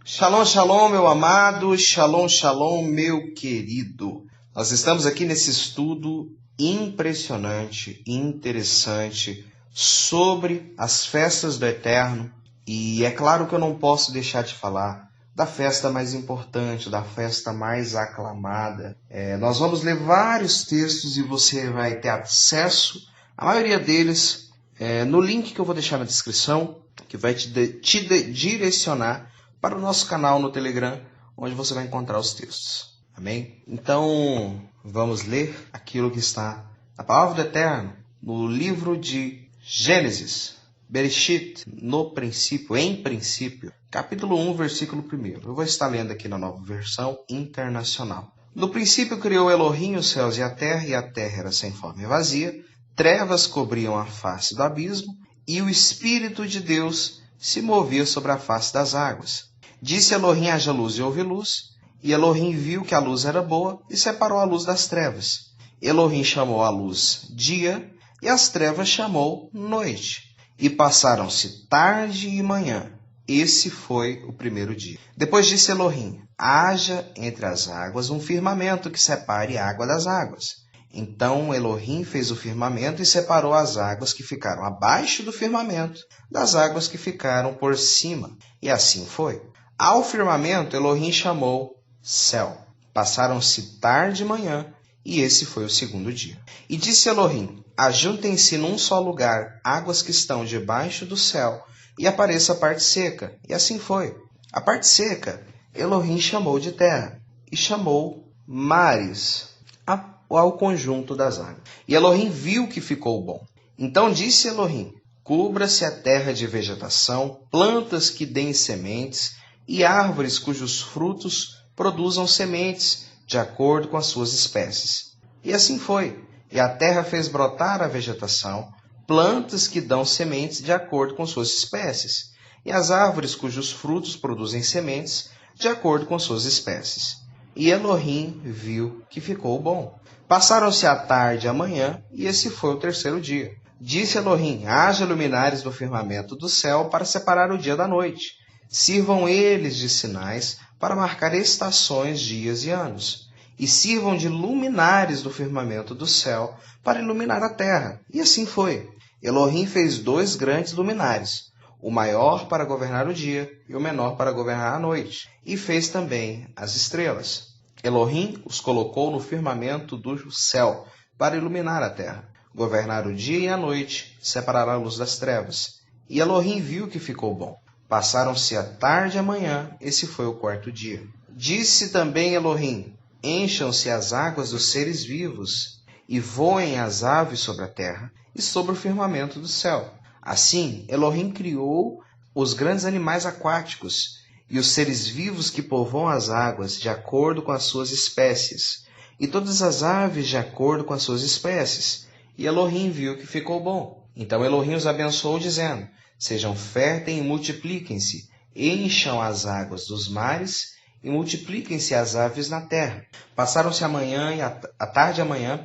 Shalom, shalom, meu amado, shalom, shalom, meu querido. Nós estamos aqui nesse estudo impressionante, interessante, sobre as festas do Eterno. E é claro que eu não posso deixar de falar da festa mais importante, da festa mais aclamada. Nós vamos ler vários textos e você vai ter acesso, a maioria deles, no link que eu vou deixar na descrição, que vai te direcionar para o nosso canal no Telegram, onde você vai encontrar os textos. Amém? Então, vamos ler aquilo que está na Palavra do Eterno, no livro de Gênesis, Bereshit, no princípio, em princípio, capítulo 1, versículo 1. Eu vou estar lendo aqui na Nova Versão Internacional. No princípio criou Elohim os céus e a terra era sem forma e vazia, trevas cobriam a face do abismo, e o Espírito de Deus se movia sobre a face das águas. Disse Elohim: haja luz, e houve luz. E Elohim viu que a luz era boa, e separou a luz das trevas. Elohim chamou a luz dia, e as trevas chamou noite. E passaram-se tarde e manhã. Esse foi o primeiro dia. Depois disse Elohim: haja entre as águas um firmamento que separe a água das águas. Então Elohim fez o firmamento e separou as águas que ficaram abaixo do firmamento das águas que ficaram por cima. E assim foi. Ao firmamento Elohim chamou céu. Passaram-se tarde e manhã, e esse foi o segundo dia. E disse Elohim: ajuntem-se num só lugar águas que estão debaixo do céu, e apareça a parte seca. E assim foi. A parte seca Elohim chamou de terra, e chamou mares ao conjunto das águas. E Elohim viu que ficou bom. Então disse Elohim: cubra-se a terra de vegetação, plantas que deem sementes, e árvores cujos frutos produzam sementes, de acordo com as suas espécies. E assim foi. E a terra fez brotar a vegetação, plantas que dão sementes de acordo com suas espécies, e as árvores cujos frutos produzem sementes, de acordo com suas espécies. E Elohim viu que ficou bom. Passaram-se a tarde e a manhã, e esse foi o terceiro dia. Disse Elohim: haja luminares no firmamento do céu para separar o dia da noite. Sirvam eles de sinais para marcar estações, dias e anos. E sirvam de luminares do firmamento do céu para iluminar a terra. E assim foi. Elohim fez 2 grandes luminares, o maior para governar o dia e o menor para governar a noite. E fez também as estrelas. Elohim os colocou no firmamento do céu para iluminar a terra, governar o dia e a noite, separar a luz das trevas. E Elohim viu que ficou bom. Passaram-se a tarde e a manhã, esse foi o 4º dia. Disse também Elohim: encham-se as águas dos seres vivos, e voem as aves sobre a terra e sobre o firmamento do céu. Assim, Elohim criou os grandes animais aquáticos e os seres vivos que povoam as águas de acordo com as suas espécies, e todas as aves de acordo com as suas espécies. E Elohim viu que ficou bom. Então Elohim os abençoou, dizendo: sejam férteis e multipliquem-se, encham as águas dos mares e multipliquem-se as aves na terra. Passaram-se a tarde e a manhã,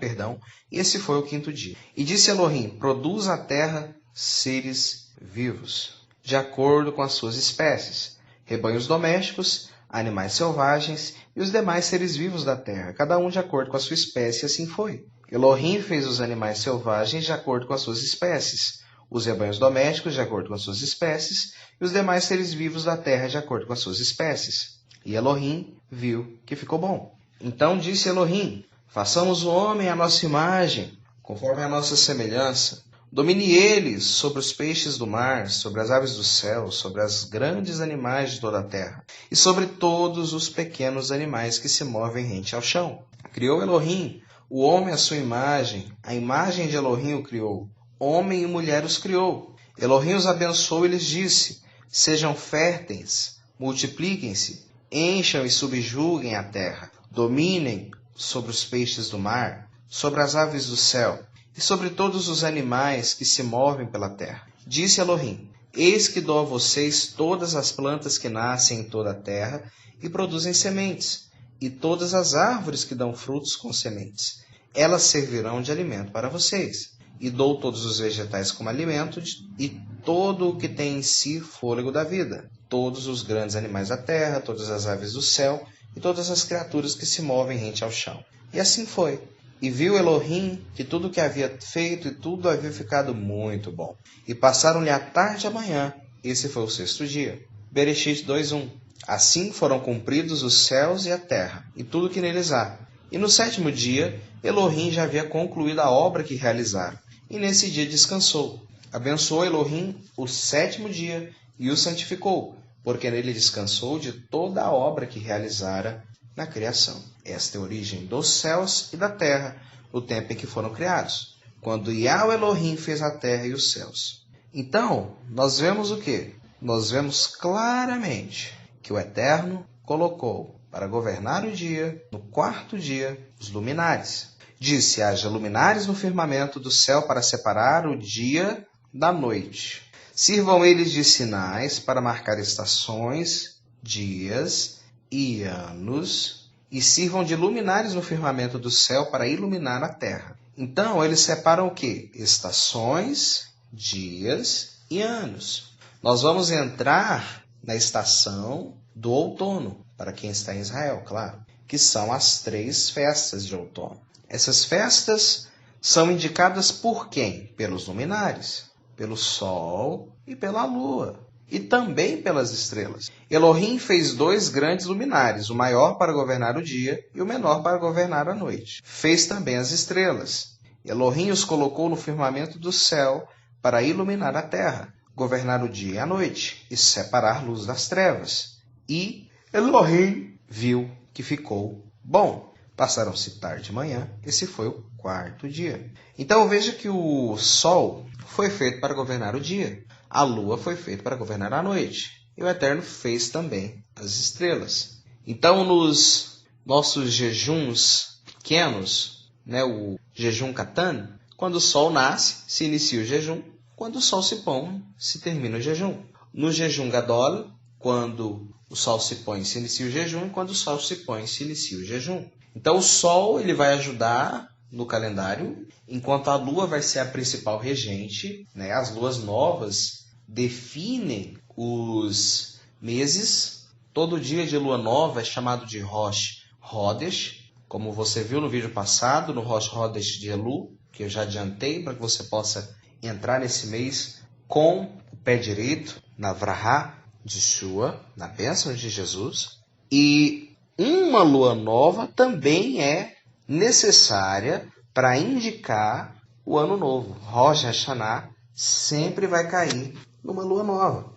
e esse foi o 5º dia. E disse Elohim: produza a terra seres vivos, de acordo com as suas espécies, rebanhos domésticos, animais selvagens e os demais seres vivos da terra, cada um de acordo com a sua espécie. Assim foi. Elohim fez os animais selvagens de acordo com as suas espécies, os rebanhos domésticos de acordo com as suas espécies, e os demais seres vivos da terra de acordo com as suas espécies. E Elohim viu que ficou bom. Então disse Elohim: façamos o homem à nossa imagem, conforme a nossa semelhança. Domine eles sobre os peixes do mar, sobre as aves do céu, sobre os grandes animais de toda a terra, e sobre todos os pequenos animais que se movem rente ao chão. Criou Elohim o homem à sua imagem, a imagem de Elohim o criou. Homem e mulher os criou. Elohim os abençoou e lhes disse: sejam férteis, multipliquem-se, encham e subjuguem a terra, dominem sobre os peixes do mar, sobre as aves do céu, e sobre todos os animais que se movem pela terra. Disse Elohim: eis que dou a vocês todas as plantas que nascem em toda a terra e produzem sementes, e todas as árvores que dão frutos com sementes. Elas servirão de alimento para vocês. E dou todos os vegetais como alimento, e todo o que tem em si fôlego da vida. todos os grandes animais da terra, todas as aves do céu e todas as criaturas que se movem rente ao chão. E assim foi. E viu Elohim que tudo o que havia feito e tudo havia ficado muito bom. E passaram-lhe a tarde e a manhã. Esse foi o sexto dia. Bereshit 2:1. Assim foram cumpridos os céus e a terra, e tudo que neles há. E no sétimo dia, Elohim já havia concluído a obra que realizara. E nesse dia descansou. Abençoou Elohim o sétimo dia e o santificou, porque nele descansou de toda a obra que realizara na criação. Esta é a origem dos céus e da terra, o tempo em que foram criados, quando Yahweh Elohim fez a terra e os céus. Então, nós vemos o quê? Nós vemos claramente que o Eterno colocou para governar o dia, no quarto dia, os luminares. Disse: haja luminares no firmamento do céu para separar o dia da noite. Sirvam eles de sinais para marcar estações, dias e anos, e sirvam de luminares no firmamento do céu para iluminar a terra. Então, eles separam o quê? Estações, dias e anos. Nós vamos entrar na estação do outono, para quem está em Israel, claro, que são as 3 festas de outono. Essas festas são indicadas por quem? Pelos luminares, pelo sol e pela lua, e também pelas estrelas. Elohim fez 2 grandes luminares, o maior para governar o dia e o menor para governar a noite. Fez também as estrelas. Elohim os colocou no firmamento do céu para iluminar a terra, governar o dia e a noite, e separar luz das trevas. E Elohim viu que ficou bom. Passaram-se tarde e manhã, esse foi o quarto dia. Então veja que o sol foi feito para governar o dia, a lua foi feita para governar a noite, e o Eterno fez também as estrelas. Então nos nossos jejuns pequenos, o jejum Catan, quando o sol nasce, se inicia o jejum, quando o sol se põe, se termina o jejum. No jejum Gadol, quando o sol se põe, se inicia o jejum, e quando o sol se põe, se inicia o jejum. Então o sol ele vai ajudar no calendário, enquanto a lua vai ser a principal regente. As luas novas definem os meses. Todo dia de lua nova é chamado de Rosh Hodesh, como você viu no vídeo passado, no Rosh Hodesh de Elu, que eu já adiantei para que você possa entrar nesse mês com o pé direito na Vrahá de Shua, na bênção de Jesus. E uma lua nova também é necessária para indicar o ano novo. Rosh Hashanah sempre vai cair numa lua nova.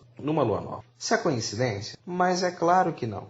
Isso é coincidência? Mas é claro que não.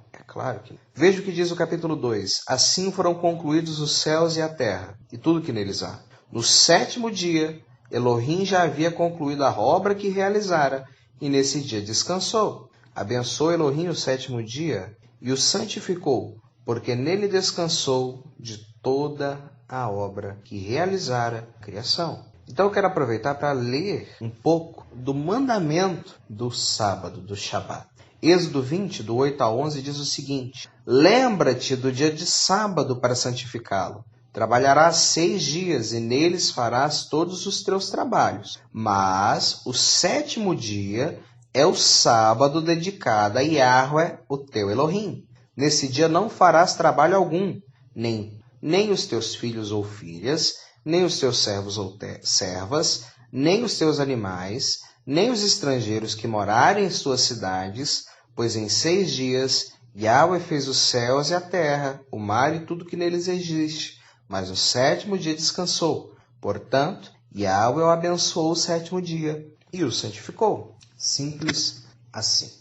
Veja o que diz o capítulo 2. Assim foram concluídos os céus e a terra, e tudo que neles há. No sétimo dia, Elohim já havia concluído a obra que realizara, e nesse dia descansou. Abençoou Elohim o sétimo dia e o santificou, porque nele descansou de toda a obra que realizara a criação. Então eu quero aproveitar para ler um pouco do mandamento do sábado, do Shabat. Êxodo 20, do 8 a 11, diz o seguinte: lembra-te do dia de sábado para santificá-lo. Trabalharás 6 dias e neles farás todos os teus trabalhos. Mas o sétimo dia é o sábado dedicado a Yahweh, o teu Elohim. Nesse dia não farás trabalho algum, nem os teus filhos ou filhas, nem os teus servos ou servas, nem os teus animais, nem os estrangeiros que morarem em suas cidades, pois em 6 dias Yahweh fez os céus e a terra, o mar e tudo que neles existe. Mas no sétimo dia descansou. Portanto, Yahweh o abençoou o sétimo dia e o santificou. Simples assim.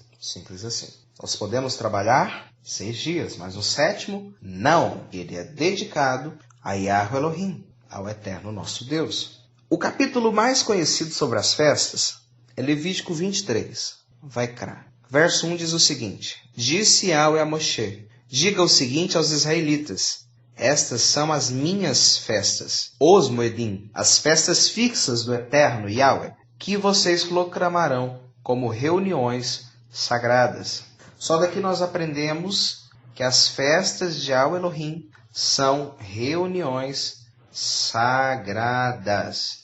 Nós podemos trabalhar 6 dias, mas no sétimo, não. Ele é dedicado a Yahweh Elohim, ao Eterno nosso Deus. O capítulo mais conhecido sobre as festas é Levítico 23. Vaikra. Verso 1 diz o seguinte: disse Yahweh a Moshe: diga o seguinte aos israelitas: estas são as minhas festas, os Moedim, as festas fixas do Eterno Yahweh, que vocês proclamarão como reuniões sagradas. Só daqui nós aprendemos que as festas de Yahweh Elohim são reuniões sagradas.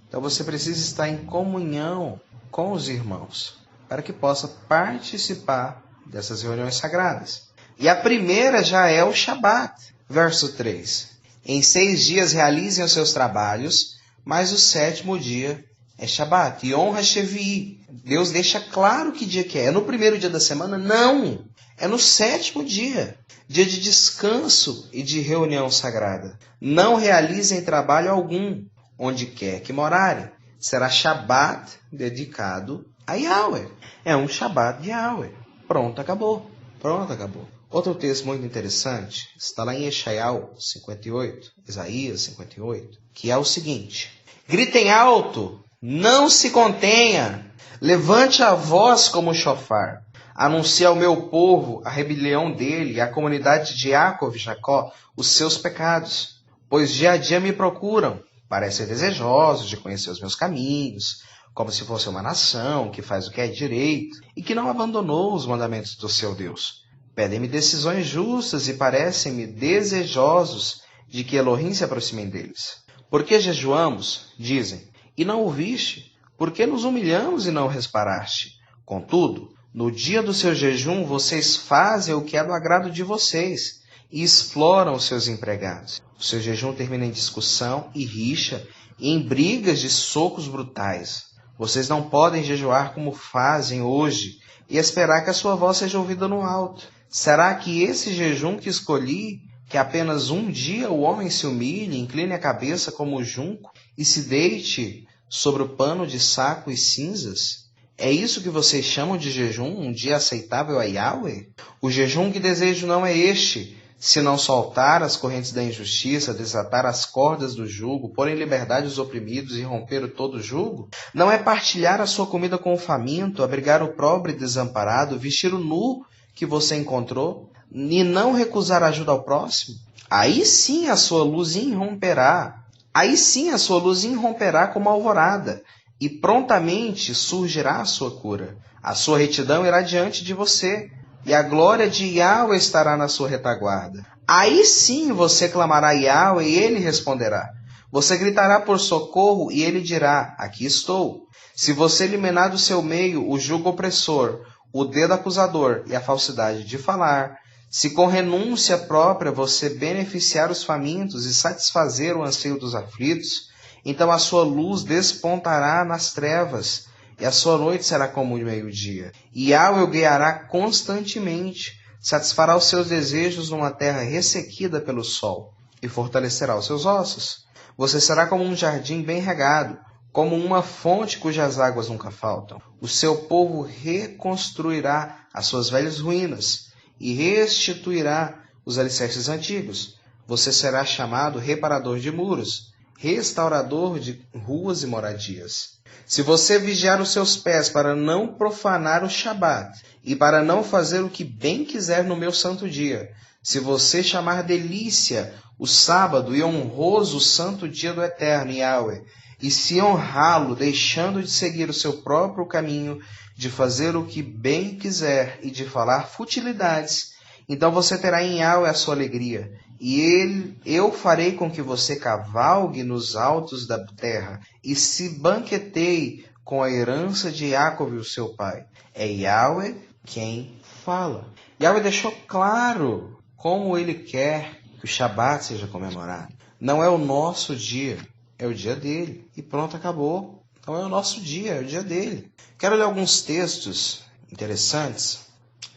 Então você precisa estar em comunhão com os irmãos. para que possa participar dessas reuniões sagradas. E a primeira já é o Shabat. Verso 3. Em 6 dias realizem os seus trabalhos, mas o 7º dia é Shabat. E honra Shevi. Deus deixa claro que dia que é. É no primeiro dia da semana? Não. É no 7º dia. Dia de descanso e de reunião sagrada. Não realizem trabalho algum, onde quer que morarem. Será Shabat dedicado a Yahweh. É um Shabat de Yahweh. Pronto, acabou. Pronto, acabou. Outro texto muito interessante está lá em Yeshayahu 58, Isaías 58, que é o seguinte: gritem alto, não se contenha, levante a voz como shofar, anuncie ao meu povo a rebelião dele e à comunidade de Jacob e Jacó os seus pecados, pois dia a dia me procuram, parecem desejosos de conhecer os meus caminhos, como se fosse uma nação que faz o que é direito e que não abandonou os mandamentos do seu Deus. Pedem-me decisões justas e parecem-me desejosos de que Elohim se aproxime deles. Por que jejuamos? Dizem. E não ouviste? Por que nos humilhamos e não reparaste? Contudo, no dia do seu jejum, vocês fazem o que é do agrado de vocês e exploram os seus empregados. O seu jejum termina em discussão e rixa e em brigas de socos brutais. Vocês não podem jejuar como fazem hoje e esperar que a sua voz seja ouvida no alto. Será que esse jejum que escolhi, que apenas um dia o homem se humilhe, incline a cabeça como o junco e se deite sobre o pano de saco e cinzas? É isso que vocês chamam de jejum, um dia aceitável a Yahweh? O jejum que desejo não é este, se não soltar as correntes da injustiça, desatar as cordas do jugo, pôr em liberdade os oprimidos e romper todo o jugo? Não é partilhar a sua comida com o faminto, abrigar o pobre e desamparado, vestir o nu que você encontrou, e não recusar ajuda ao próximo? Aí sim a sua luz irromperá. Aí sim a sua luz irromperá como a alvorada, e prontamente surgirá a sua cura. A sua retidão irá diante de você, e a glória de Yahweh estará na sua retaguarda. Aí sim você clamará a Yahweh e ele responderá. Você gritará por socorro e ele dirá, aqui estou. Se você eliminar do seu meio o jugo opressor, o dedo acusador e a falsidade de falar, se com renúncia própria você beneficiar os famintos e satisfazer o anseio dos aflitos, então a sua luz despontará nas trevas, e a sua noite será como o meio-dia. E Yahweh o guiará constantemente, satisfará os seus desejos numa terra ressequida pelo sol, e fortalecerá os seus ossos. Você será como um jardim bem regado, como uma fonte cujas águas nunca faltam. O seu povo reconstruirá as suas velhas ruínas e restituirá os alicerces antigos. Você será chamado reparador de muros, restaurador de ruas e moradias. Se você vigiar os seus pés para não profanar o Shabat e para não fazer o que bem quiser no meu santo dia, se você chamar delícia o sábado e honroso o santo dia do Eterno Yahweh, e se honrá-lo, deixando de seguir o seu próprio caminho, de fazer o que bem quiser e de falar futilidades, então você terá em Yahweh a sua alegria, e eu farei com que você cavalgue nos altos da terra, e se banqueteie com a herança de Jacob, o seu pai. É Yahweh quem fala. Yahweh deixou claro como ele quer que o Shabat seja comemorado. Não é o nosso dia, é o dia dele. E pronto, acabou. Então é o nosso dia, é o dia dele. Quero ler alguns textos interessantes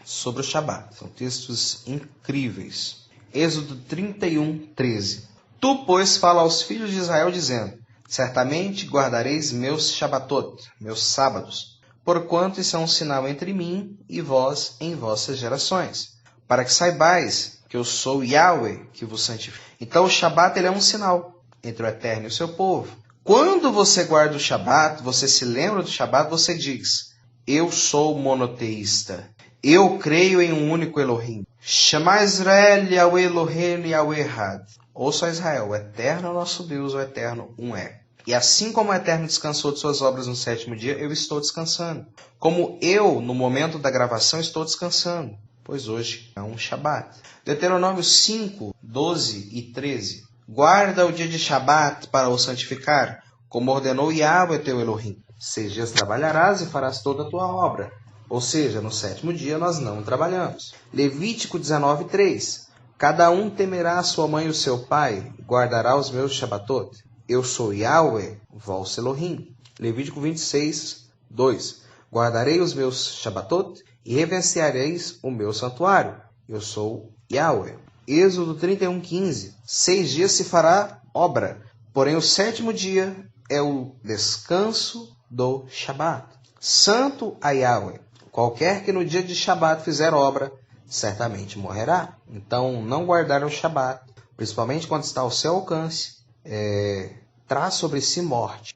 sobre o Shabat. São textos incríveis. Êxodo 31, 13. Tu, pois, fala aos filhos de Israel, dizendo, certamente guardareis meus Shabatot, meus sábados, porquanto isso é um sinal entre mim e vós em vossas gerações, para que saibais que eu sou Yahweh, que vos santifico. Então o Shabat ele é um sinal entre o Eterno e o seu povo. Quando você guarda o Shabat, você se lembra do Shabat, você diz, eu sou monoteísta. Eu creio em um único Elohim. Shema Israel, Yahweh Elohim, Yahweh Had. Ouça Israel, o Eterno é o nosso Deus, o Eterno um é. E assim como o Eterno descansou de suas obras no 7º dia, eu estou descansando. Como eu, no momento da gravação, estou descansando, pois hoje é um Shabat. Deuteronômio 5, 12 e 13. Guarda o dia de Shabat para o santificar, como ordenou Yahweh teu Elohim. 6 dias trabalharás e farás toda a tua obra. Ou seja, no 7º dia nós não trabalhamos. Levítico 19:3. Cada um temerá a sua mãe e o seu pai, guardará os meus Shabatot. Eu sou Yahweh, vós Elohim. Levítico 26:2. Guardarei os meus Shabatot e reverenciareis o meu santuário. Eu sou Yahweh. Êxodo 31:15. 6 dias se fará obra, porém o 7º dia é o descanso do Shabat. Santo a Yahweh. Qualquer que no dia de Shabat fizer obra, certamente morrerá. Então, não guardar o Shabat, principalmente quando está ao seu alcance, traz sobre si morte.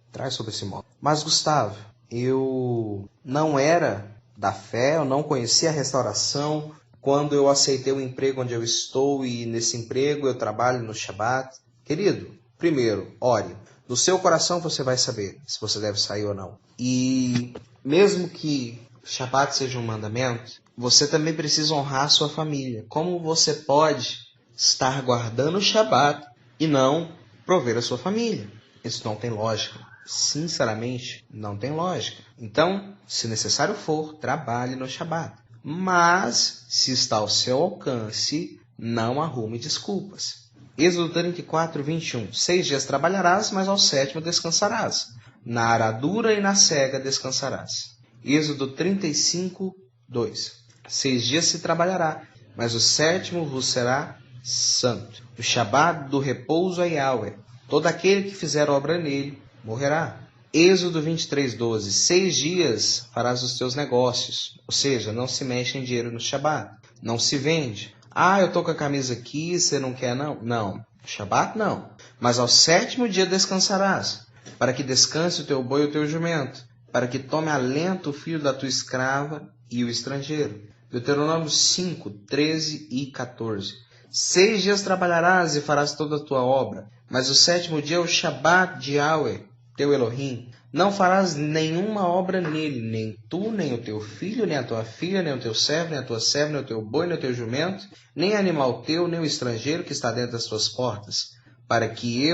Mas, Gustavo, eu não era da fé, eu não conhecia a restauração quando eu aceitei o emprego onde eu estou e nesse emprego eu trabalho no Shabat. Querido, primeiro, ore. No seu coração você vai saber se você deve sair ou não. E mesmo que Shabat seja um mandamento, você também precisa honrar a sua família. Como você pode estar guardando o Shabat e não prover a sua família? Isso não tem lógica. Sinceramente, não tem lógica. Então, se necessário for, trabalhe no Shabat. Mas, se está ao seu alcance, não arrume desculpas. Êxodo 34:21. 6 dias trabalharás, mas ao 7º descansarás. Na aradura e na cega descansarás. Êxodo 35:2. 6 dias se trabalhará, mas o 7º vos será santo. O Shabat do repouso é Yahweh. Todo aquele que fizer obra nele morrerá. Êxodo 23:12. 6 dias farás os teus negócios. Ou seja, não se mexe em dinheiro no Shabat. Não se vende. Eu estou com a camisa aqui, você não quer não? Não. Shabat não. Mas ao 7º dia descansarás, para que descanse o teu boi e o teu jumento, para que tome alento o filho da tua escrava e o estrangeiro. Deuteronômio 5:13 e 14. 6 dias trabalharás e farás toda a tua obra, mas o 7º dia é o Shabat de Yahweh, teu Elohim. Não farás nenhuma obra nele, nem tu, nem o teu filho, nem a tua filha, nem o teu servo, nem a tua serva, nem o teu boi, nem o teu jumento, nem animal teu, nem o estrangeiro que está dentro das tuas portas, para que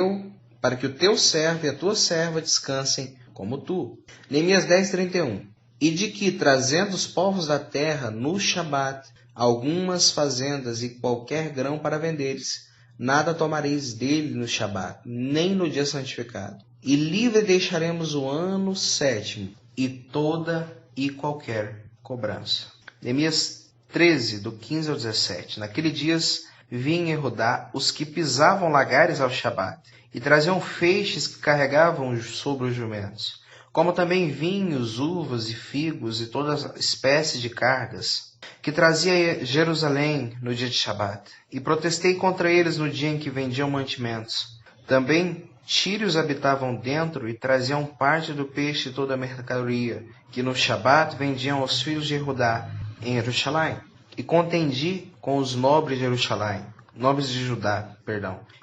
o teu servo e a tua serva descansem como tu. Neemias 10:31. E de que, trazendo os povos da terra no Shabat, algumas fazendas e qualquer grão para venderes, nada tomareis dele no Shabat, nem no dia santificado. E livre deixaremos o ano 7º e toda e qualquer cobrança. Neemias 13, do 15 ao 17. Naqueles dias vi em Erudá os que pisavam lagares ao Shabat, e traziam feixes que carregavam sobre os jumentos, como também vinhos, uvas e figos e toda espécie de cargas, que trazia Jerusalém no dia de Shabat. E protestei contra eles no dia em que vendiam mantimentos. Também tírios habitavam dentro e traziam parte do peixe e toda a mercadoria, que no Shabat vendiam aos filhos de Erudá, em Jerusalém. E contendi com os nobres de Judá,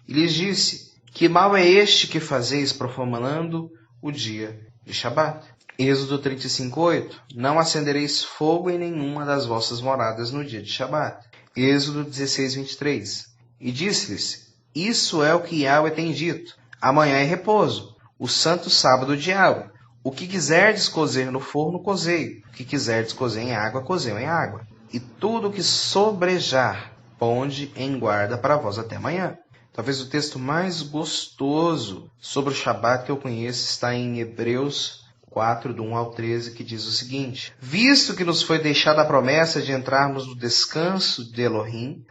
e lhes disse: que mal é este que fazeis profanando o dia de Shabat? Êxodo 35:8. Não acendereis fogo em nenhuma das vossas moradas no dia de Shabat. Êxodo 16:23. E disse-lhes: isso é o que Yahweh tem dito. Amanhã é repouso, o santo sábado de Yahweh. O que quiserdes cozer no forno, cozei. O que quiserdes cozer em água, cozei em água. E tudo que sobrejar, ponde em guarda para vós até amanhã. Talvez o texto mais gostoso sobre o Shabat que eu conheço está em Hebreus 4, do 1 ao 13, que diz o seguinte: visto que nos foi deixada a promessa de entrarmos no descanso de Elohim,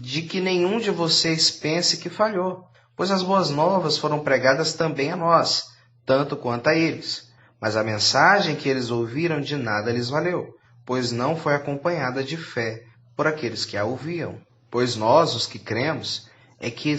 de que nenhum de vocês pense que falhou, pois as boas novas foram pregadas também a nós, tanto quanto a eles. Mas a mensagem que eles ouviram de nada lhes valeu, pois não foi acompanhada de fé por aqueles que a ouviam. Pois nós, os que cremos, é que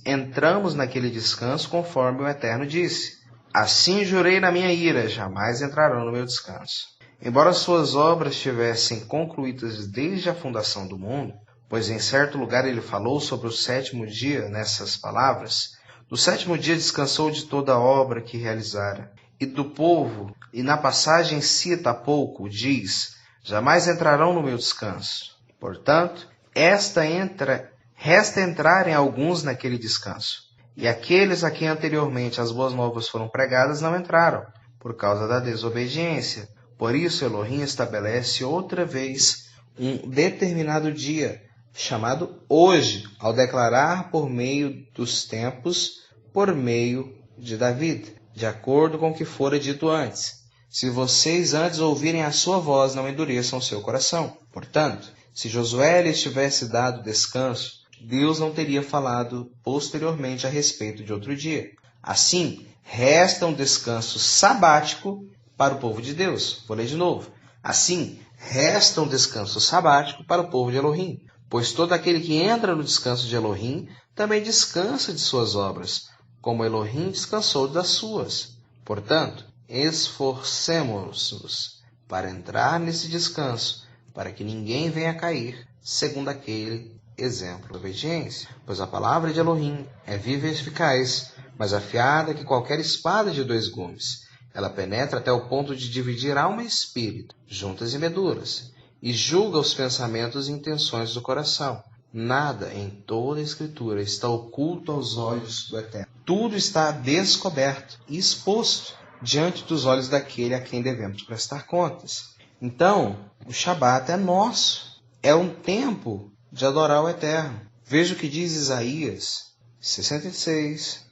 entramos naquele descanso conforme o Eterno disse: assim jurei na minha ira, jamais entrarão no meu descanso. Embora suas obras tivessem concluídas desde a fundação do mundo, pois em certo lugar ele falou sobre o 7º dia nessas palavras: no 7º dia descansou de toda a obra que realizara. E do povo, e na passagem cita há pouco, diz: jamais entrarão no meu descanso. Portanto, resta entrarem alguns naquele descanso. E aqueles a quem anteriormente as boas novas foram pregadas não entraram, por causa da desobediência. Por isso Elohim estabelece outra vez um determinado dia, chamado hoje, ao declarar por meio dos tempos, por meio de David, de acordo com o que fora dito antes. Se vocês antes ouvirem a sua voz, não endureçam o seu coração. Portanto, se Josué lhes tivesse dado descanso, Deus não teria falado posteriormente a respeito de outro dia. Assim, resta um descanso sabático para o povo de Deus. Vou ler de novo. Assim, resta um descanso sabático para o povo de Elohim, pois todo aquele que entra no descanso de Elohim também descansa de suas obras, como Elohim descansou das suas. Portanto, esforcemo-nos para entrar nesse descanso, para que ninguém venha a cair, segundo aquele exemplo de obediência. Pois a palavra de Elohim é viva e eficaz, mais afiada que qualquer espada de 2 gumes. Ela penetra até o ponto de dividir alma e espírito, juntas e medulas, e julga os pensamentos e intenções do coração. Nada em toda a Escritura está oculto aos olhos do Eterno. Tudo está descoberto e exposto diante dos olhos daquele a quem devemos prestar contas. Então, o Shabat é nosso. É um tempo de adorar o Eterno. Veja o que diz Isaías 66,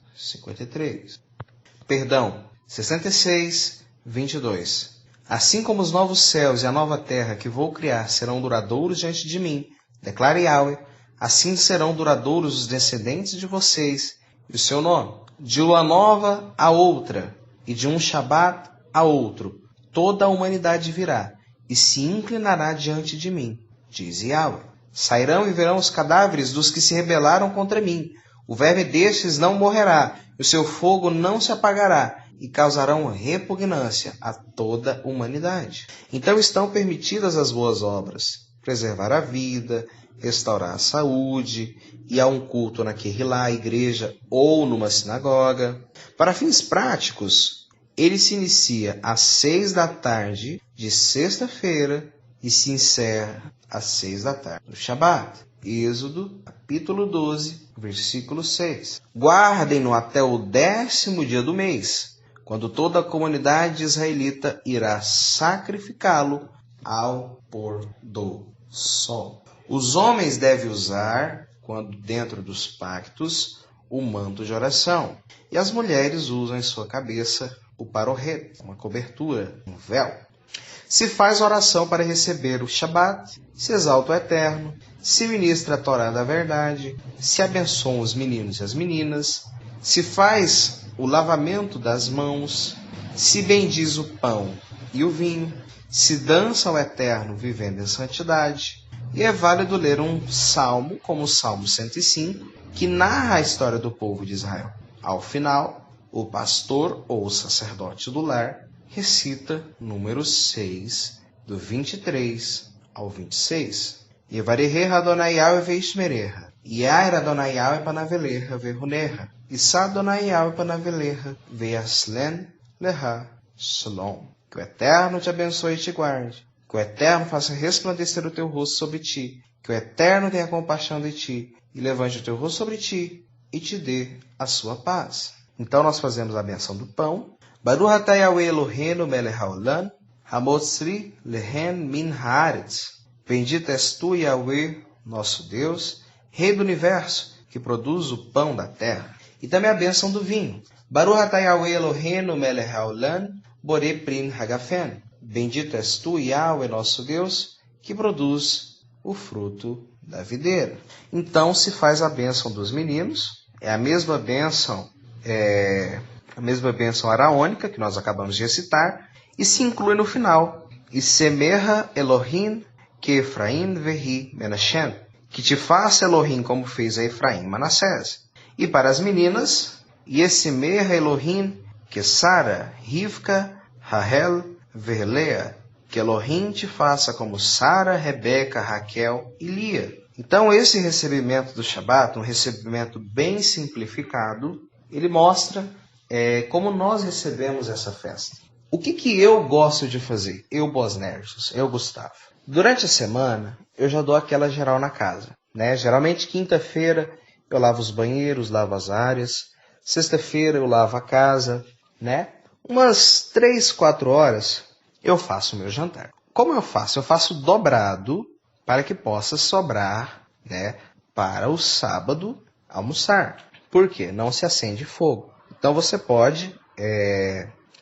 22. Assim como os novos céus e a nova terra que vou criar serão duradouros diante de mim, declara Yahweh, assim serão duradouros os descendentes de vocês e o seu nome. De lua nova a outra, e de um Shabat a outro, toda a humanidade virá e se inclinará diante de mim, diz Yahweh. Sairão e verão os cadáveres dos que se rebelaram contra mim. O verme destes não morrerá, e o seu fogo não se apagará, e causarão repugnância a toda a humanidade. Então estão permitidas as boas obras, preservar a vida, restaurar a saúde, ir a um culto na Querrilá, igreja ou numa sinagoga. Para fins práticos, ele se inicia às 6 da tarde de sexta-feira e se encerra às 6 da tarde do Shabat. Êxodo, capítulo 12, versículo 6. Guardem-no até o 10º dia do mês, quando toda a comunidade israelita irá sacrificá-lo ao pôr do sol. Os homens devem usar, quando dentro dos pactos, o manto de oração. E as mulheres usam em sua cabeça o parohet, uma cobertura, um véu. Se faz oração para receber o Shabat, se exalta o Eterno, se ministra a Torá da verdade, se abençoam os meninos e as meninas, se faz o lavamento das mãos, se bendiz o pão e o vinho, se dança ao Eterno vivendo em santidade. E é válido ler um salmo, como o Salmo 105, que narra a história do povo de Israel. Ao final, o pastor ou o sacerdote do lar recita número 6, do 23 ao 26. Yevareher Adonai Yahweh veishmereha, Yair Adonai Yahweh panaveleha vehuneha, Issa Adonai Yahweh panaveleha veaslen leha shalom. Que o Eterno te abençoe e te guarde. Que o Eterno faça resplandecer o teu rosto sobre ti. Que o Eterno tenha compaixão de ti e levante o teu rosto sobre ti e te dê a sua paz. Então nós fazemos a benção do pão. Baruch atah Yahweh Eloheinu melech haolam, hamotzri lehen min haaretz. Bendito és tu, Yahweh, nosso Deus, Rei do universo, que produz o pão da terra. E também a bênção do vinho. Baruch atah Yahweh Eloheinu melech haolam, borei prin hagafen. Bendito és tu, Yahweh, nosso Deus, que produz o fruto da videira. Então se faz a bênção dos meninos. É a mesma bênção araônica que nós acabamos de recitar, e se inclui no final. E semerra Elohim que Efraim vehi Menashem, que te faça Elohim como fez a Efraim e Manassés. E para as meninas, Yesemerra Elohim que Sara, Rivka, Rahel, Verlea, que Elohim te faça como Sara, Rebeca, Raquel e Lia. Então esse recebimento do Shabat, um recebimento bem simplificado, ele mostra como nós recebemos essa festa. O que eu gosto de fazer? Eu, Bosnersos, eu, Gustavo. Durante a semana, eu já dou aquela geral na casa, né? Geralmente, quinta-feira, eu lavo os banheiros, lavo as áreas. Sexta-feira, eu lavo a casa, né? umas 3, 4 horas, eu faço o meu jantar. Como eu faço? Eu faço dobrado para que possa sobrar, né, para o sábado almoçar. Por quê? Não se acende fogo. Então você pode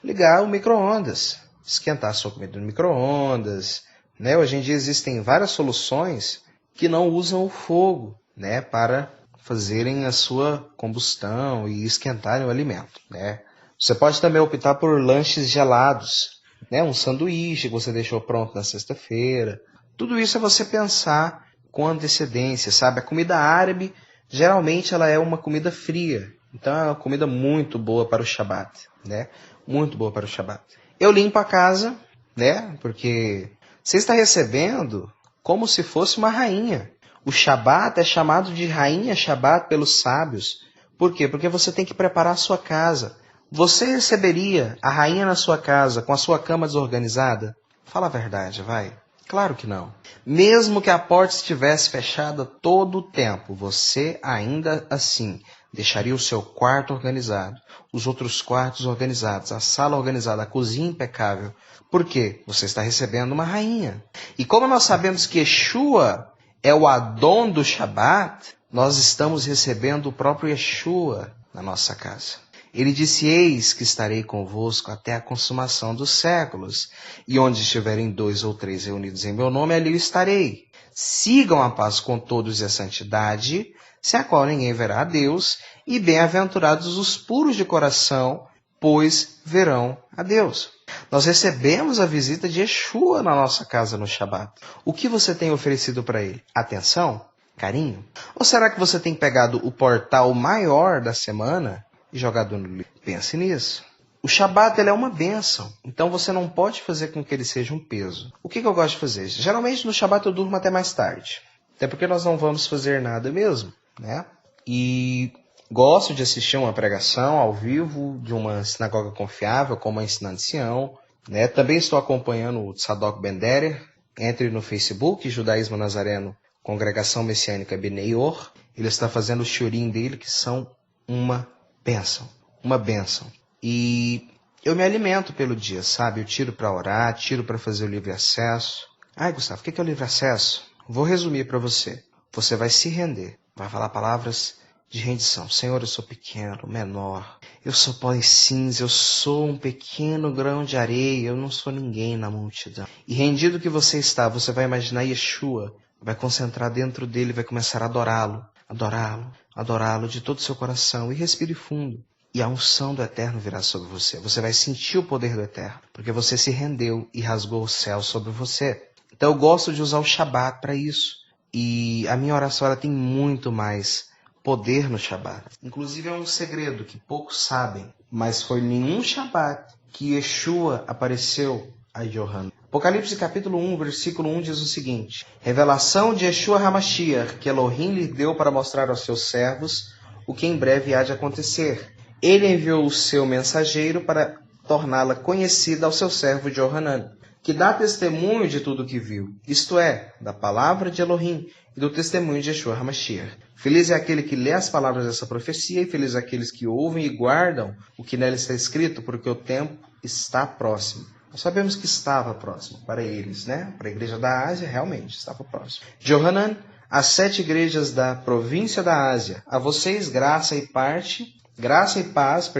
ligar o micro-ondas, esquentar a sua comida no micro-ondas, né? Hoje em dia existem várias soluções que não usam o fogo, né, para fazerem a sua combustão e esquentarem o alimento, né? Você pode também optar por lanches gelados, né? Um sanduíche que você deixou pronto na sexta-feira. Tudo isso é você pensar com antecedência, sabe? A comida árabe, geralmente, ela é uma comida fria. Então, é uma comida muito boa para o Shabat, né? Muito boa para o Shabat. Eu limpo a casa, né? Porque você está recebendo como se fosse uma rainha. O Shabat é chamado de Rainha Shabat pelos sábios. Por quê? Porque você tem que preparar a sua casa. Você receberia a rainha na sua casa com a sua cama desorganizada? Fala a verdade, vai. Claro que não. Mesmo que a porta estivesse fechada todo o tempo, você ainda assim deixaria o seu quarto organizado, os outros quartos organizados, a sala organizada, a cozinha impecável. Por quê? Você está recebendo uma rainha. E como nós sabemos que Yeshua é o Adon do Shabat, nós estamos recebendo o próprio Yeshua na nossa casa. Ele disse, eis que estarei convosco até a consumação dos séculos. E onde estiverem 2 ou 3 reunidos em meu nome, ali eu estarei. Sigam a paz com todos e a santidade, sem a qual ninguém verá a Deus, e bem-aventurados os puros de coração, pois verão a Deus. Nós recebemos a visita de Yeshua na nossa casa no Shabat. O que você tem oferecido para ele? Atenção? Carinho? Ou será que você tem pegado o portal maior da semana e jogado no lixo? Pense nisso. O Shabat ele é uma bênção, então você não pode fazer com que ele seja um peso. O que eu gosto de fazer? Geralmente no Shabat eu durmo até mais tarde, até porque nós não vamos fazer nada mesmo, né? E gosto de assistir uma pregação ao vivo de uma sinagoga confiável, como a Ensinando Sião, né? Também estou acompanhando o Tzadok Ben-Derer. Entre no Facebook, Judaísmo Nazareno, Congregação Messiânica Bnei Or. Ele está fazendo o shiurim dele, que são uma bênção, uma bênção. E eu me alimento pelo dia, sabe? Eu tiro para orar, tiro para fazer o livre acesso. Ai, Gustavo, o que é o livre acesso? Vou resumir para você. Você vai se render, vai falar palavras de rendição. Senhor, eu sou pequeno, menor. Eu sou pó e cinza, eu sou um pequeno grão de areia, eu não sou ninguém na multidão. E rendido que você está, você vai imaginar Yeshua, vai concentrar dentro dele, vai começar a adorá-lo, adorá-lo, adorá-lo de todo o seu coração. E respire fundo. E a unção do Eterno virá sobre você. Você vai sentir o poder do Eterno, porque você se rendeu e rasgou o céu sobre você. Então eu gosto de usar o Shabat para isso. E a minha oração ela tem muito mais poder no Shabat. Inclusive é um segredo que poucos sabem, mas foi nenhum Shabat que Yeshua apareceu a Yohanan. Apocalipse capítulo 1, versículo 1 diz o seguinte: revelação de Yeshua HaMashiach, que Elohim lhe deu para mostrar aos seus servos o que em breve há de acontecer. Ele enviou o seu mensageiro para torná-la conhecida ao seu servo Yohanan, que dá testemunho de tudo o que viu, isto é, da palavra de Elohim e do testemunho de Yeshua HaMashiach. Feliz é aquele que lê as palavras dessa profecia e feliz é aqueles que ouvem e guardam o que nela está escrito, porque o tempo está próximo. Nós sabemos que estava próximo para eles, né? Para a igreja da Ásia, realmente estava próximo. Yohanan, as 7 igrejas da província da Ásia, a vocês graça e paz,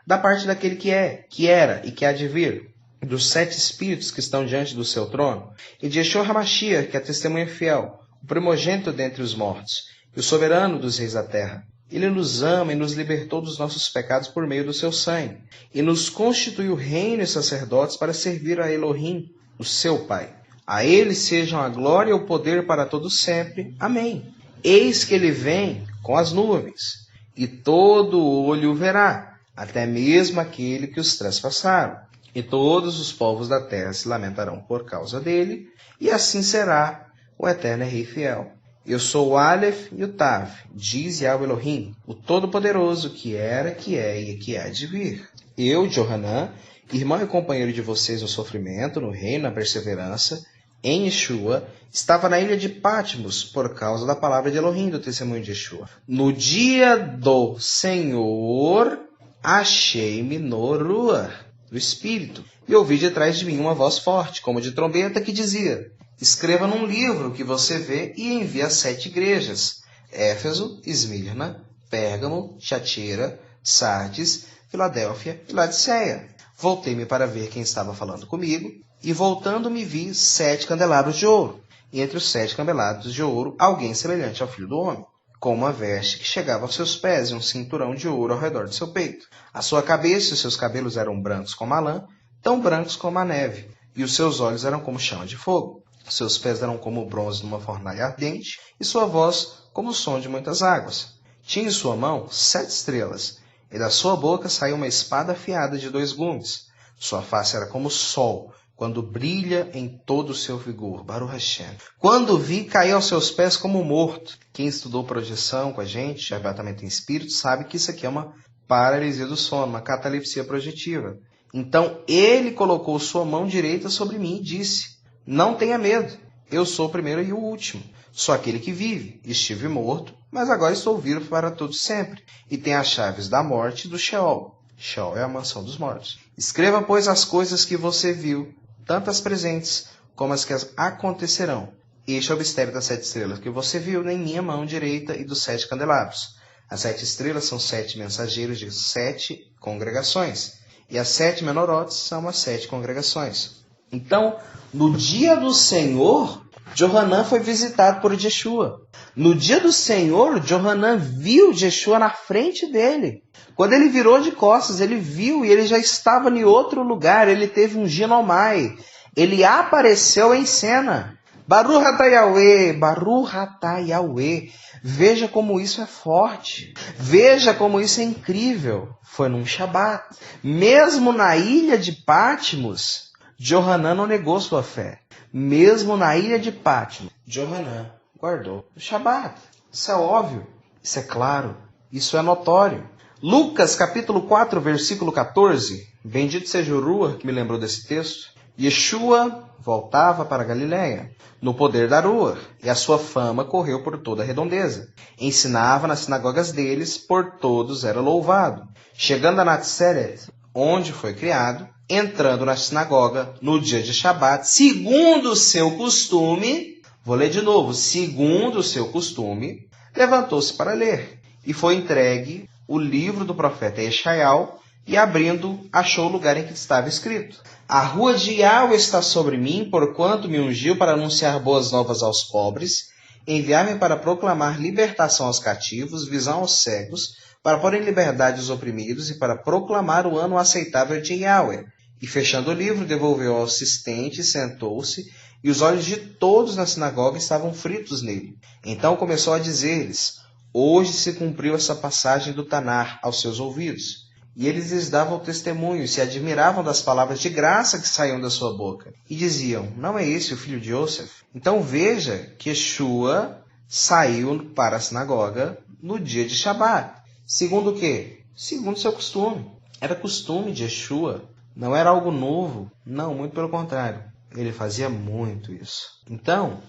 da parte daquele que é, que era e que há de vir, dos 7 espíritos que estão diante do seu trono, e de Yeshua HaMashiach, que é testemunha fiel, o primogênito dentre os mortos, e o soberano dos reis da terra. Ele nos ama e nos libertou dos nossos pecados por meio do seu sangue, e nos constituiu reino e sacerdotes para servir a Elohim, o seu Pai. A ele sejam a glória e o poder para todos sempre. Amém. Eis que ele vem com as nuvens, e todo olho o verá, até mesmo aquele que os trespassaram. E todos os povos da terra se lamentarão por causa dele, e assim será o eterno Rei fiel. Eu sou o Aleph e o Tav, diz Yahweh Elohim, o Todo-Poderoso, que era, que é e que há de vir. Eu, Yohanan, irmão e companheiro de vocês no sofrimento, no reino, na perseverança, em Yeshua, estava na ilha de Patmos por causa da palavra de Elohim, do testemunho de Yeshua. No dia do Senhor, achei-me no Ruach. do Espírito, e ouvi de trás de mim uma voz forte, como de trombeta, que dizia: escreva num livro o que você vê e envie às 7 igrejas: Éfeso, Esmirna, Pérgamo, Tiatira, Sardes, Filadélfia e Laodiceia. Voltei-me para ver quem estava falando comigo, e voltando-me vi 7 candelabros de ouro, e entre os 7 candelabros de ouro alguém semelhante ao Filho do Homem, com uma veste que chegava aos seus pés e um cinturão de ouro ao redor de seu peito. A sua cabeça e os seus cabelos eram brancos como a lã, tão brancos como a neve, e os seus olhos eram como chama de fogo. Seus pés eram como o bronze numa fornalha ardente, e sua voz como o som de muitas águas. Tinha em sua mão 7 estrelas, e da sua boca saiu uma espada afiada de 2 gumes. Sua face era como o sol, quando brilha em todo o seu vigor. Baruch Hashem. Quando vi, caí aos seus pés como morto. Quem estudou projeção com a gente, arrebatamento em espírito, sabe que isso aqui é uma paralisia do sono, uma catalepsia projetiva. Então ele colocou sua mão direita sobre mim e disse: não tenha medo, eu sou o primeiro e o último. Sou aquele que vive. Estive morto, mas agora estou vivo para todo sempre, e tenho as chaves da morte e do Sheol. Sheol é a mansão dos mortos. Escreva, pois, as coisas que você viu, tanto as presentes como as que acontecerão. Este é o mistério das 7 estrelas que você viu em minha mão direita e dos 7 candelabros. As 7 estrelas são 7 mensageiros de 7 congregações, e as 7 menorotes são as 7 congregações. Então, no dia do Senhor, Johanã foi visitado por Yeshua. No dia do Senhor, Johanã viu Yeshua na frente dele. Quando ele virou de costas, ele viu e ele já estava em outro lugar. Ele teve um ginomai. Ele apareceu em cena. Baruch atah Yahweh, Baruch atah Yahweh. Veja como isso é forte. Veja como isso é incrível. Foi num Shabat. Mesmo na ilha de Patmos, Johanã não negou sua fé. Mesmo na ilha de Patmos, Johanã guardou o Shabat. Isso é óbvio. Isso é claro. Isso é notório. Lucas capítulo 4, versículo 14. Bendito seja o Ruach que me lembrou desse texto. Yeshua voltava para a Galiléia, no poder da Ruach, e a sua fama correu por toda a redondeza. Ensinava nas sinagogas deles, por todos era louvado. Chegando a Natseret, onde foi criado, entrando na sinagoga no dia de Shabat, segundo o seu costume, vou ler de novo, segundo o seu costume, levantou-se para ler, e foi entregue o livro do profeta Yeshaial, e abrindo, achou o lugar em que estava escrito: a rua de Yahweh está sobre mim, porquanto me ungiu para anunciar boas novas aos pobres, enviar-me para proclamar libertação aos cativos, visão aos cegos, para pôr em liberdade os oprimidos e para proclamar o ano aceitável de Yahweh. E fechando o livro, devolveu ao assistente, sentou-se, e os olhos de todos na sinagoga estavam fritos nele. Então começou a dizer-lhes: hoje se cumpriu essa passagem do Tanar aos seus ouvidos. E eles lhes davam testemunho e se admiravam das palavras de graça que saíam da sua boca. E diziam: não é esse o filho de Yosef? Então veja que Yeshua saiu para a sinagoga no dia de Shabat. Segundo o quê? Segundo seu costume. Era costume de Yeshua. Não era algo novo. Não, muito pelo contrário. Ele fazia muito isso. Então,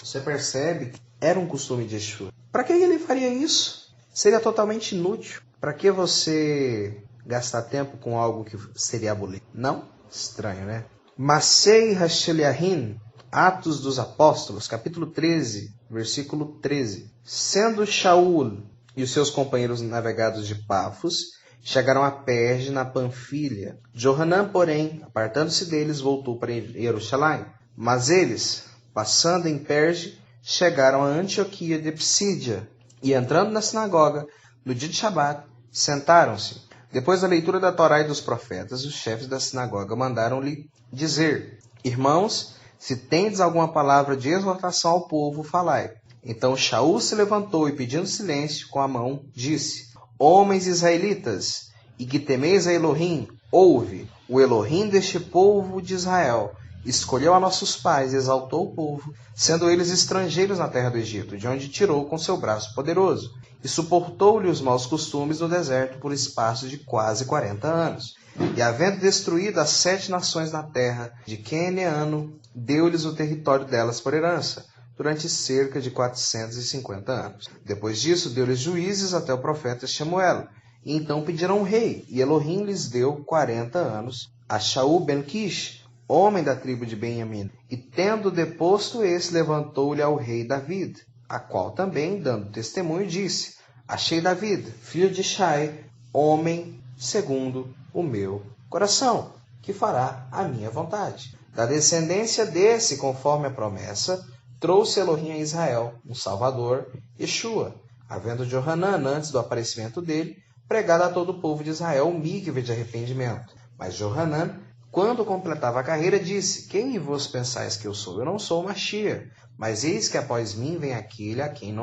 você percebe que era um costume de Yeshua. Para que ele faria isso? Seria totalmente inútil. Para que você gastar tempo com algo que seria abolido? Não? Estranho, né? Masei Hasheliahin, Atos dos Apóstolos, capítulo 13, versículo 13. Sendo Shaul e os seus companheiros navegados de Pafos, chegaram a Perge, na Panfilha. Johanã, porém, apartando-se deles, voltou para Jerusalém. Mas eles, passando em Perge, chegaram a Antioquia de Psídia, e entrando na sinagoga, no dia de Shabat, sentaram-se. Depois da leitura da Torá e dos profetas, os chefes da sinagoga mandaram-lhe dizer: irmãos, se tendes alguma palavra de exortação ao povo, falai. Então Shaul se levantou e, pedindo silêncio com a mão, disse: homens israelitas, e que temeis a Elohim, ouve, o Elohim deste povo de Israel escolheu a nossos pais e exaltou o povo, sendo eles estrangeiros na terra do Egito, de onde tirou com seu braço poderoso, e suportou-lhe os maus costumes no deserto por espaço de quase 40 anos. E havendo destruído as 7 nações na terra de Queneano, deu-lhes o território delas por herança, durante cerca de 450 anos. Depois disso, deu-lhes juízes até o profeta Shemuel. E então pediram um rei, e Elohim lhes deu 40 anos a Shaul ben Kish, homem da tribo de Benjamim. E tendo deposto esse, levantou-lhe ao rei David, a qual também, dando testemunho, disse: achei David, filho de Shai, homem segundo o meu coração, que fará a minha vontade. Da descendência desse, conforme a promessa, trouxe Elohim a Israel, um Salvador, Yeshua, havendo Johanã, antes do aparecimento dele, pregado a todo o povo de Israel um mikve de arrependimento. Mas Johanã, quando completava a carreira, disse: quem vos pensais que eu sou? Eu não sou o Mashiach, mas eis que após mim vem aquele a quem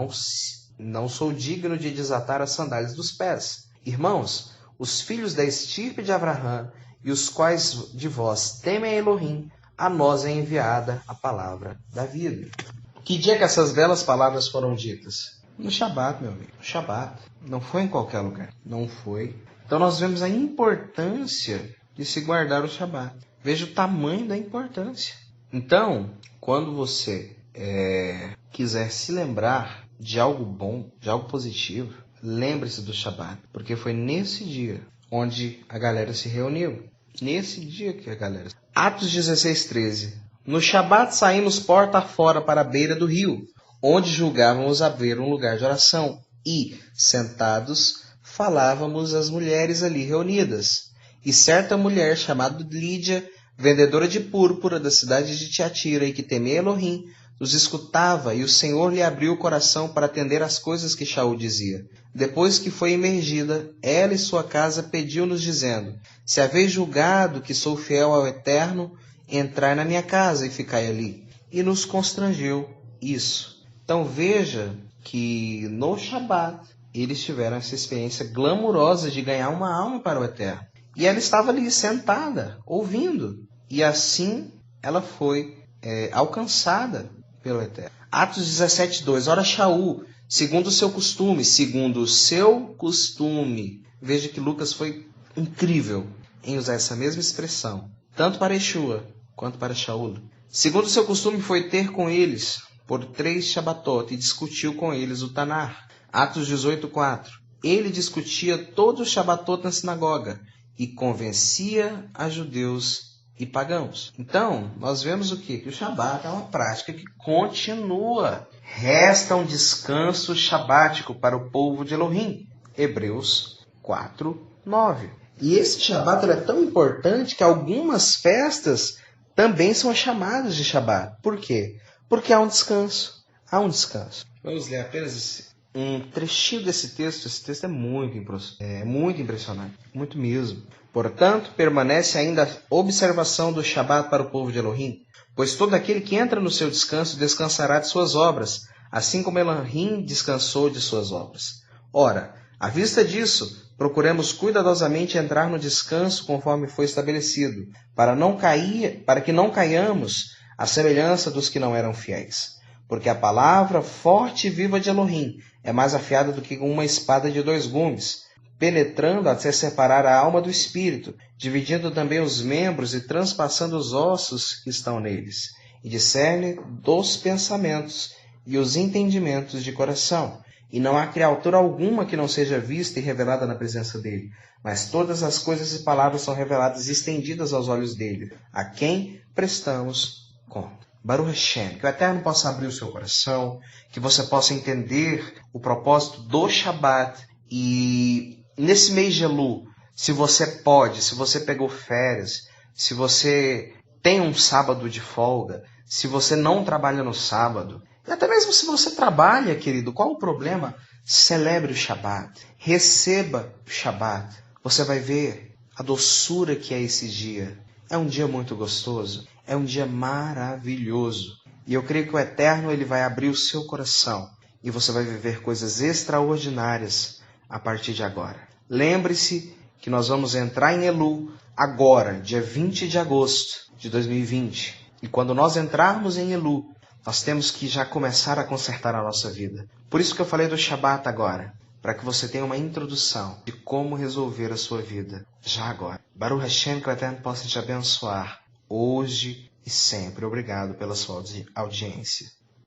não sou digno de desatar as sandálias dos pés. Irmãos, os filhos da estirpe de Abraão, e os quais de vós temem a Elohim, a nós é enviada a palavra da vida. Que dia que essas belas palavras foram ditas? No Shabat, meu amigo. No Shabat. Não foi em qualquer lugar. Não foi. Então nós vemos a importância de se guardar o Shabat. Veja o tamanho da importância. Então, quando você quiser se lembrar de algo bom, de algo positivo, lembre-se do Shabat. Porque foi nesse dia onde a galera se reuniu. Nesse dia que a galera... Atos 16:13. No Shabat saímos porta fora para a beira do rio, onde julgávamos haver um lugar de oração, e, sentados, falávamos às mulheres ali reunidas. E certa mulher, chamada Lídia, vendedora de púrpura da cidade de Tiatira, e que temia Elohim, nos escutava, e o Senhor lhe abriu o coração para atender às coisas que Shaul dizia. Depois que foi imergida, ela e sua casa pediu-nos, dizendo: se haveis julgado que sou fiel ao Eterno, entrai na minha casa e ficai ali. E nos constrangeu isso. Então veja que no Shabat eles tiveram essa experiência glamurosa de ganhar uma alma para o Eterno. E ela estava ali sentada, ouvindo. E assim ela foi alcançada pelo Eterno. Atos 17:2. Ora, Shaul, segundo o seu costume. Veja que Lucas foi incrível em usar essa mesma expressão, tanto para Yeshua quanto para Shaul. Segundo o seu costume, foi ter com eles por 3 Shabatot e discutiu com eles o Tanar. Atos 18:4. Ele discutia todos os Shabatot na sinagoga e convencia a judeus e pagãos. Então, nós vemos o quê? Que o Shabat é uma prática que continua. Resta um descanso shabático para o povo de Elohim. Hebreus 4:9. E esse Shabat é tão importante que algumas festas também são chamadas de Shabat. Por quê? Porque há um descanso. Há um descanso. Vamos ler apenas um trechinho desse texto. Esse texto é muito impressionante. Muito mesmo. Portanto, permanece ainda a observação do Shabat para o povo de Elohim, pois todo aquele que entra no seu descanso descansará de suas obras, assim como Elohim descansou de suas obras. Ora, à vista disso, procuremos cuidadosamente entrar no descanso conforme foi estabelecido, para que não caiamos à semelhança dos que não eram fiéis. Porque a palavra forte e viva de Elohim é mais afiada do que uma espada de 2 gumes, penetrando até separar a alma do espírito, dividindo também os membros e transpassando os ossos que estão neles, e discerne dos pensamentos e os entendimentos de coração. E não há criatura alguma que não seja vista e revelada na presença dele, mas todas as coisas e palavras são reveladas e estendidas aos olhos dele, a quem prestamos conta. Baruch Hashem, que o Eterno possa abrir o seu coração, que você possa entender o propósito do Shabat. E nesse mês de Elul, se você pode, se você pegou férias, se você tem um sábado de folga, se você não trabalha no sábado, e até mesmo se você trabalha, querido, qual o problema? Celebre o Shabat, receba o Shabat. Você vai ver a doçura que é esse dia. É um dia muito gostoso, é um dia maravilhoso. E eu creio que o Eterno ele vai abrir o seu coração e você vai viver coisas extraordinárias a partir de agora. Lembre-se que nós vamos entrar em Elul agora, dia 20 de agosto de 2020. E quando nós entrarmos em Elul, nós temos que já começar a consertar a nossa vida. Por isso que eu falei do Shabat agora, para que você tenha uma introdução de como resolver a sua vida já agora. Baruch Hashem, que o Eterno possa te abençoar hoje e sempre. Obrigado pela sua audiência.